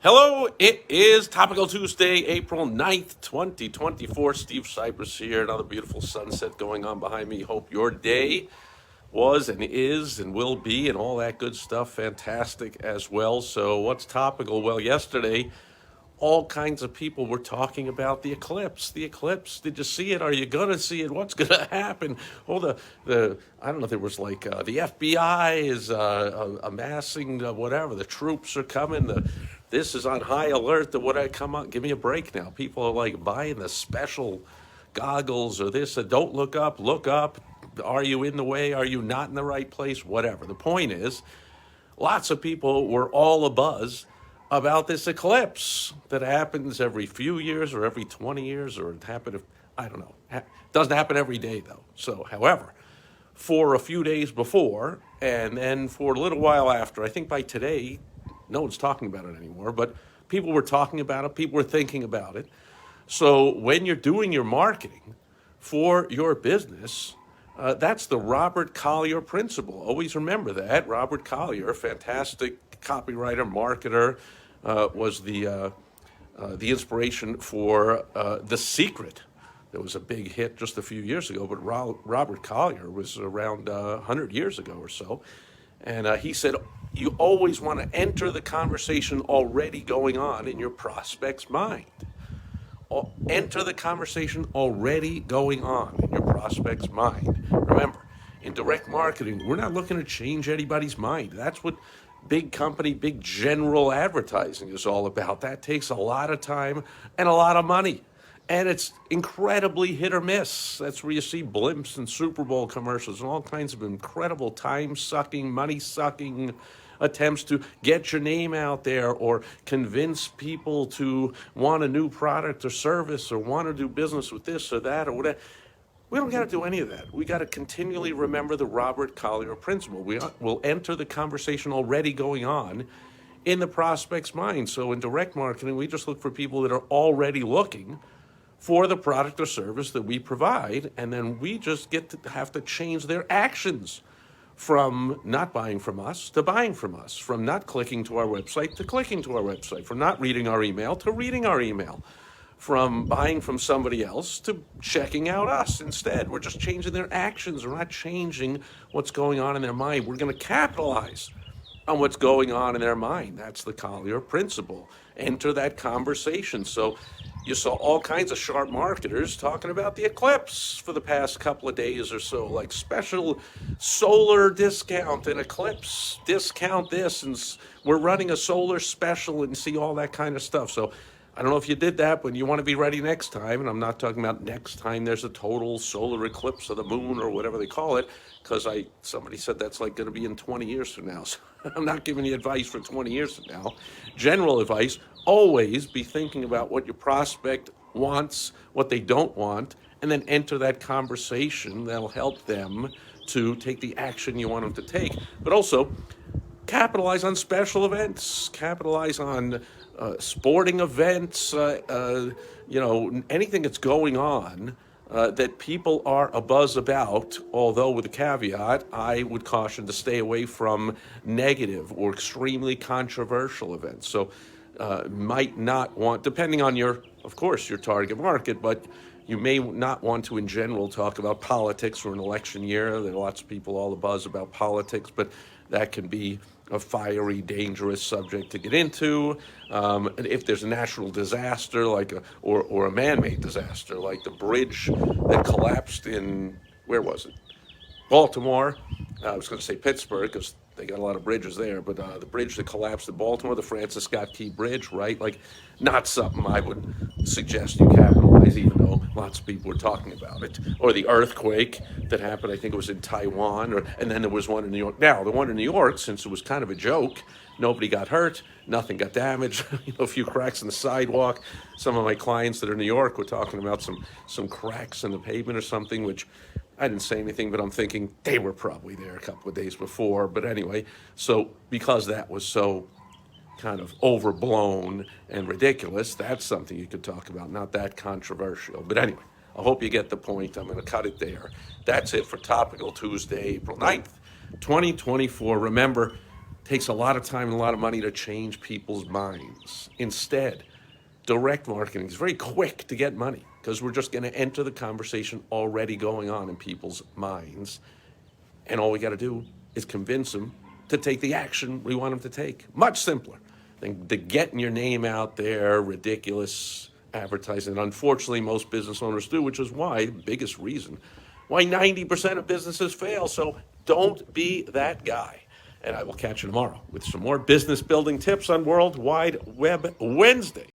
Hello, it is Topical Tuesday, April 9th, 2024. Steve Sipress here. Another beautiful sunset going on behind me. Hope your day was and is and will be and all that good stuff fantastic as well. So, what's topical? Well, yesterday, all kinds of people were talking about the eclipse. The eclipse. Did you see it? Are you gonna see it? What's gonna happen? Oh, the I don't know. There was like the FBI is amassing whatever. The troops are coming. This is on high alert. The what? I come on. Give me a break now. People are like buying the special goggles or this. Don't look up. Look up. Are you in the way? Are you not in the right place? Whatever. The point is, lots of people were all abuzz about this eclipse that happens every few years or every 20 years, or it happened, I don't know. It doesn't happen every day, though. So, however, for a few days before, and then for a little while after, I think by today, no one's talking about it anymore, but people were talking about it, people were thinking about it. So, when you're doing your marketing for your business, that's the Robert Collier Principle. Always remember that. Robert Collier, fantastic copywriter, marketer, was the inspiration for The Secret. There was a big hit just a few years ago, but Robert Collier was around 100 years ago or so. And he said, you always want to enter the conversation already going on in your prospect's mind. Enter the conversation already going on in your prospect's mind. Remember, in direct marketing, we're not looking to change anybody's mind. That's what big company, big general advertising is all about. That takes a lot of time and a lot of money. And it's incredibly hit or miss. That's where you see blimps and Super Bowl commercials and all kinds of incredible time-sucking, money-sucking attempts to get your name out there or convince people to want a new product or service or want to do business with this or that or whatever. We don't got to do any of that. We got to continually remember the Robert Collier Principle. We'll enter the conversation already going on in the prospect's mind. So in direct marketing, we just look for people that are already looking for the product or service that we provide, and then we just get to have to change their actions from not buying from us to buying from us, from not clicking to our website to clicking to our website, from not reading our email to reading our email, from buying from somebody else to checking out us instead. We're just changing their actions. We're not changing what's going on in their mind. We're going to capitalize on what's going on in their mind. That's the Collier Principle. Enter that conversation. So you saw all kinds of sharp marketers talking about the eclipse for the past couple of days or so, like special solar discount and eclipse discount this, and we're running a solar special and see all that kind of stuff. So I don't know if you did that, but you want to be ready next time. And I'm not talking about next time there's a total solar eclipse of the moon or whatever they call it, because somebody said that's like going to be in 20 years from now. So I'm not giving you advice for 20 years from now. General advice, always be thinking about what your prospect wants, what they don't want, and then enter that conversation that'll help them to take the action you want them to take. But also, capitalize on special events, capitalize on sporting events, anything that's going on that people are abuzz about, although with a caveat, I would caution to stay away from negative or extremely controversial events. So might not want, depending on of course, your target market, but you may not want to, in general, talk about politics for an election year. There are lots of people all abuzz about politics, but that can be a fiery, dangerous subject to get into. And if there's a natural disaster, or a man-made disaster, like the bridge that collapsed in, where was it? Baltimore. I was going to say Pittsburgh because they got a lot of bridges there, but the bridge that collapsed in Baltimore, the Francis Scott Key Bridge, right? Like, not something I would suggest you capitalize, even though lots of people were talking about it. Or the earthquake that happened, I think it was in Taiwan, and then there was one in New York. Now, the one in New York, since it was kind of a joke, nobody got hurt, nothing got damaged, a few cracks in the sidewalk. Some of my clients that are in New York were talking about some cracks in the pavement or something, which I didn't say anything, but I'm thinking they were probably there a couple of days before. But anyway, so because that was so kind of overblown and ridiculous, that's something you could talk about, not that controversial. But anyway, I hope you get the point. I'm going to cut it there. That's it for Topical Tuesday, April 9th, 2024. Remember, Takes a lot of time and a lot of money to change people's minds. Instead, direct marketing is very quick to get money because we're just going to enter the conversation already going on in people's minds. And all we got to do is convince them to take the action we want them to take. Much simpler than getting your name out there, ridiculous advertising. And unfortunately, most business owners do, which is why, the biggest reason, why 90% of businesses fail. So don't be that guy. And I will catch you tomorrow with some more business building tips on World Wide Web Wednesday.